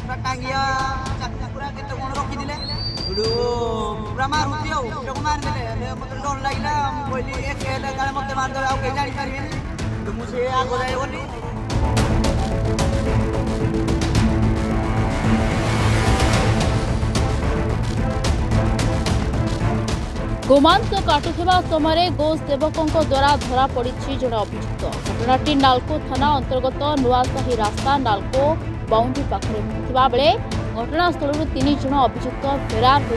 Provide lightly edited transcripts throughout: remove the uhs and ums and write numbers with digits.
पूरा टांगिया पूरा केते कोन रखिदिले पूरा मारुती आउ को मारदेले मते डर लागला बोली एक गाड़ी मते मारदेले आउ के जानि पारिबेनी तो मुझे आगो जाय बोली गोमांस काटुवा समय गो सेवकों द्वारा धरा पड़ी जड़े अभियुक्त घटनाटी नालको थाना अंतर्गत नुआसाही रास्ता नालको बाउंड्री पाखे होता बेले घटनास्थल 3 जन अभियुक्त फेरार हो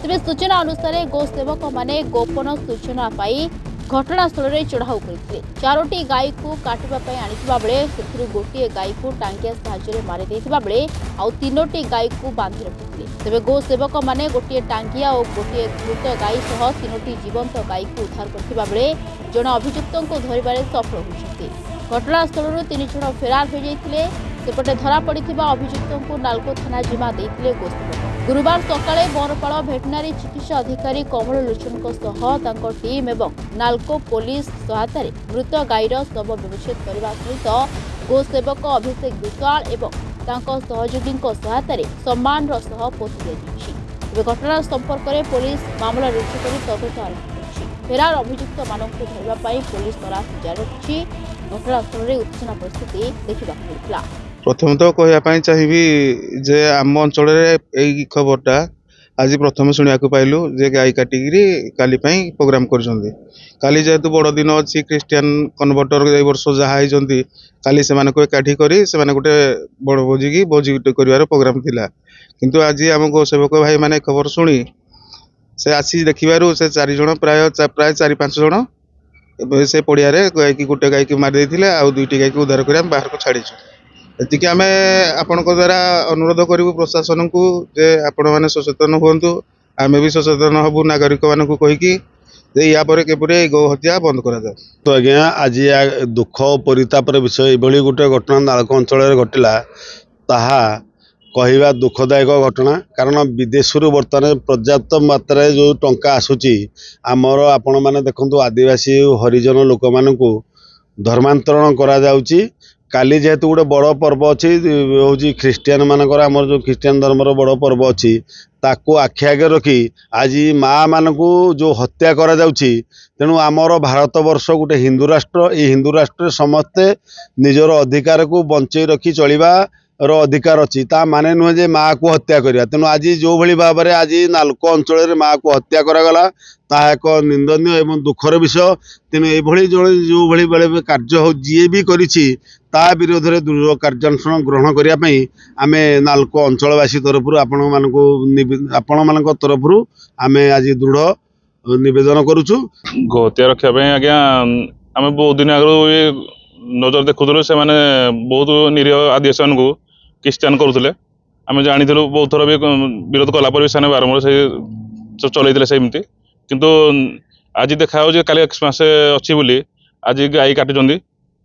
तेज सूचना अनुसार गो सेवक मैंने गोपन सूचना पाई घटनास्थल में चढ़ाऊ करते 4टी गाई को काटापी आनीता बेले से गोटे गाई को टांगिया साहाय्य मारी बेले आउ 3टी गाई को बांधि रखिते तेज गो सेवक मैंने गोटे टांगिया और गोटे मृत गाई सह 3टी जीवंत गाई को उद्धार करथिबा बेले जड़े अभियुक्त को धरबारे सफल होती घटनास्थल 3 जन फेरार हो जाते सेपटे धरा पड़ा अभियुक्त को नालको थाना जिम्मा देते गो सेवक गुरुवार सकाळे बरपाल भेटनारी चिकित्सा अधिकारी कमल लोचन टीम एवं नालको पुलिस सहायता मृत गाईर शव व्यवच्छेद करने सहित गो सेवक अभिषेक विश्वाल एवं सहयोगी सहायता सम्मान सह पोती दिया घटना संपर्क में पुलिस मामला रुजु कर तदंत आरंभ कर फेरार अभियुक्त मानक धरने पुलिस तलाश जारी रखी घटनास्थल में उत्तेजना परिस्थिति देखा मिलता। प्रथम तो कहवाई चाहिए जे आम अंचल यही खबरटा आज प्रथम शुणा पाइलु जे गाई काटिकी काली प्रोग्राम करी जेहेतु बड़ दिन अच्छी क्रिस्टियान कन्वर्टर ए वर्ष जहाँ होती काली से एकाठी करी से गोटे बड़ भोजी कर प्रोग्राम थिला किंतु आज आम गोसेवक भाई मैंने खबर शुणी से आसी देखिबारु से 4 जन प्राय 4-5 जन से पड़िया गाई गोटे गाई की मारी देते आउ 2टी गाई को उद्धार कर बाहर को छाड़ीचु एतिक आम आपण द्वारा अनुरोध करूँ प्रशासन को जे आपण मैंने सचेतन हूँ आम भी सचेतन हबू नागरिक मान कहीकि या गौ हत्या बंद करा जाए। तो आज्ञा आज दुख परितापर विषय ये गोटे घटना नालको अंचल घटला ताहा कहवा दुखदायक घटना कारण विदेश बर्तमान पर्याप्त मात्रा जो टंका आसूची आमर आपण मैंने देखु आदिवासी हरिजन लोक मानू धर्मांतरण करा जाउची काली जेहेतु गोटे बड़ पर्व अच्छी हूँ ख्रीस्टियान मानकर आमर जो ख्रीस्टियान धर्मर बड़ पर्व अच्छी ताकू आखि आगे रखी आज माँ मानू जो हत्या करा जाउची तेणु आमर भारत वर्ष गोटे हिंदू राष्ट्र ये हिंदू राष्ट्र समस्ते निजर अधिकार को बंचे रखी चलवा अधिकार अच्छी ता माने नुहे जे माँ को हत्या करिया तेणु आज जो भली भाव में आज नालको अंचल माँ को हत्या करागला ताहा एक निंदनीय एवं दुखर विषय तेणु ये जो भली बेले कार्य हो जी भी करिछि ता विरोध में दृढ़ कार्यानुष्ठान ग्रहण करने आम नालको अंचलवासी तरफ आपण मान तरफ आम आज दृढ़ नवेदन करुचु गो हत्या रखापी आज्ञा आम बहुत दिन आगे नजर देखुलु से माने बहुत निरीह आदिवासी मान को क्रिस्टियान करुले आम जानी बहुत थर भी विरोध कलापर भी से बारंबार से चलते सेमती किंतु आज देखा काली एक्समास अच्छी बोली आज गाई काटुंट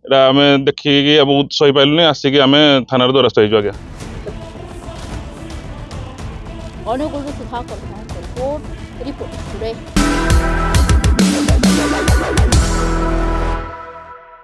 आम देखिकी बहुत सही पाइलुनि आसिक आम थाना द्वारस्थ हो आज्ञा अनुगुण सुधाकर रिपोर्ट